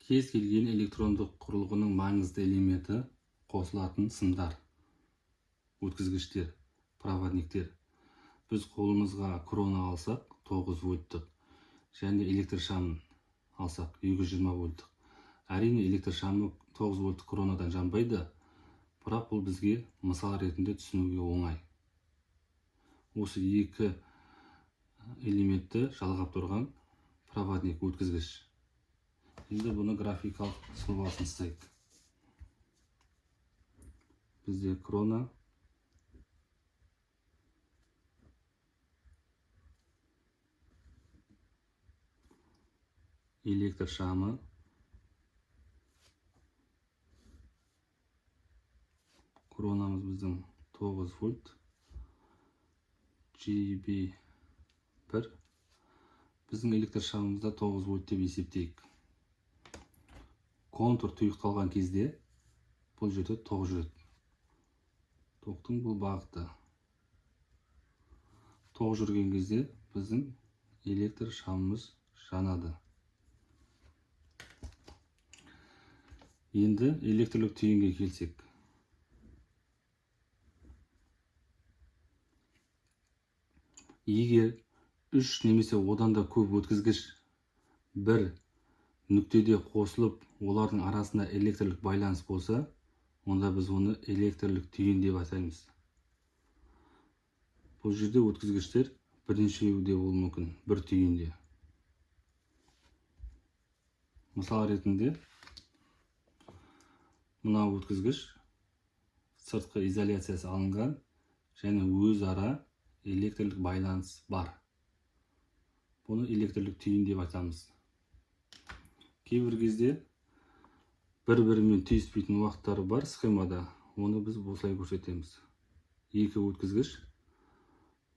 Кез келген электрондық құрылғының маңызды элементі қосылатын сымдар, өткізгіштер, проводниктер. Біз қолымызға крона алсақ 9 вольттық және электр шамын алсақ 220 вольттық. Әрине электр шамы 9 вольттық кронадан жанбайды, бірақ бұл бізге мысал ретінде түсінуге оңай. Осы екі элементті жалғап тұрған проводник, өткізгіш. Енді бұны графикалық сызбасын істейік. Бізде крона, электр шамы, кронамыз біздің 9 вольт, GB1. Біздің электр шамымызда 9 вольт деп есептейік. Контур тұйықталған кезде бұл жерде тоқ жүреді. Тоқтың бұл бағыты. Тоқ жүрген кезде біздің электр шамымыз жанады. Енді электрлік түйінге келсек. Егер 3 немесе одан да көп өткізгіш бір нүктеде қосылып, олардың арасында электрлік байланыс болса, онда біз оны электрлік түйін деп атаймыз. Бұл жерде өткізгіштер бірнешеуде болуы мүмкін, бір түйінде. Мысал ретінде, мына өткізгіш сыртқы изоляциясы алынған және өзара электрлік байланыс бар. Бұны электрлік түйін деп айтамыз. Кейбір кезде бір-бірімен түйіспейтін уақыттары бар схемада, оны біз осылай көрсетеміз. Екі өткізгіш,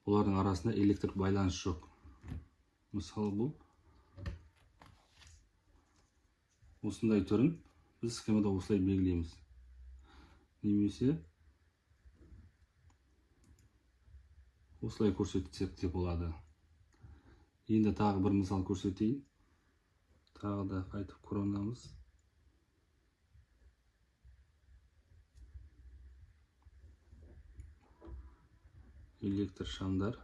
олардың арасында электр байланыс жоқ. Мысалы бұл осындай түрін біз схемада осылай белгілейміз. Немесе осылай көрсетсек те болады. Енді тағы бір мысал көрсетейін. Тағы да қайтып кронамыз. Электр шамдар.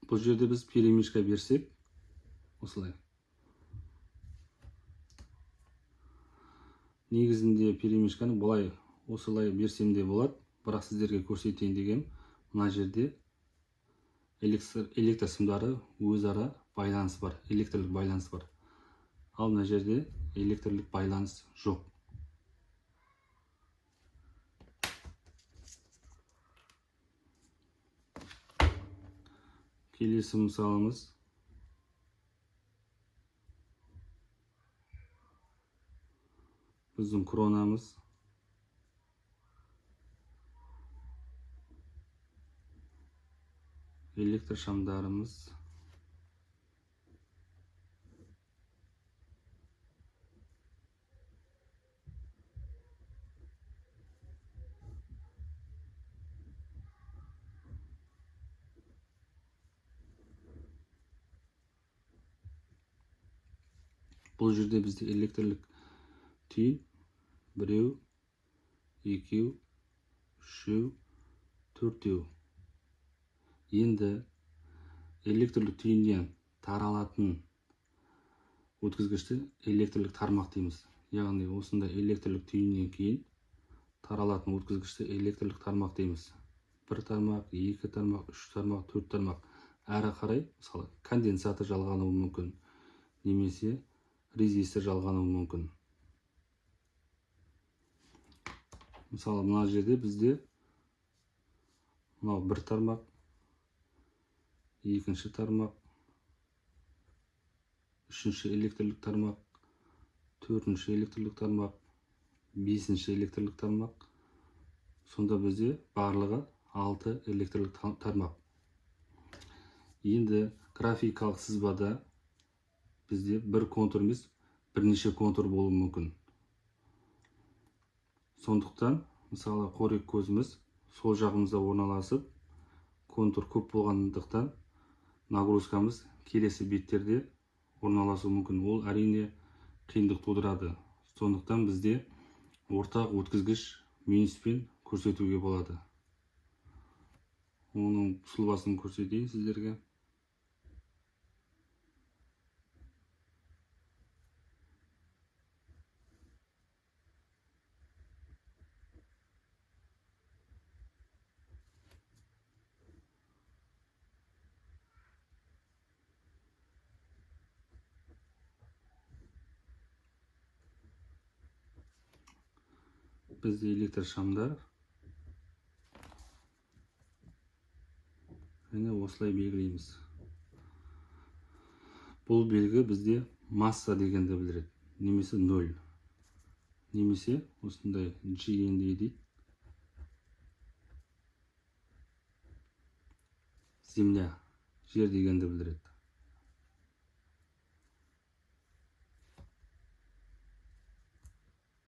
Бұл жерде біз перемешка берсек, осылай. Негізінде перемешканы бұлай осылай берсем де болады, бірақ сіздерге көрсетейін деген, мына жерде электр сымдары өзара байланыс бар, электрлік байланыс бар. Ал мына жерде электрлік байланыс жоқ. Келесі мысалымыз. Біздің кронамыз. Электр шамдарымыз. Бұл жерде бізде электрлік түйін 1, 2, 3, 4. Енді электрлік түйіннен таралатын өткізгішті электрлік тармақ дейміз. Яғни осында электрлік түйіннен кейін таралатын өткізгішті электрлік тармақ дейміз. 1 тармақ, 2 тармақ, 3 тармақ, 4 тармақ. Әрі қарай, мысалы, конденсатор жалғануы мүмкін, немесе резистор жалғануы мүмкін. Мысалы, мына жерде бізде мынау 1 тармақ, 2 тармақ, 3 электрлік тармақ, 4 электрлік тармақ, 5 электрлік тармақ. Сонда бізде барлығы 6 электрлік тармақ. Енді графикалық сызбада бізде бір контур емес бірнеше контур болуы мүмкін. Сондықтан мысалы қорек көзіміз сол жағымызда орналасып, контур көп болғандықтан нагрузкамыз келесі беттерде орналасуы мүмкін. Ол әрине қиындық тудырады. Сондықтан бізде ортақ өткізгіш минуспен көрсетуге болады. Оның сұлбасын көрсетейін сіздерге. Бізде электр шамдар және осылай белгілейміз. Бұл белгі бізде масса дегенді білдіреді, немесе 0. Немесе осындай GND дейді. Земля, жер дегенді білдіреді.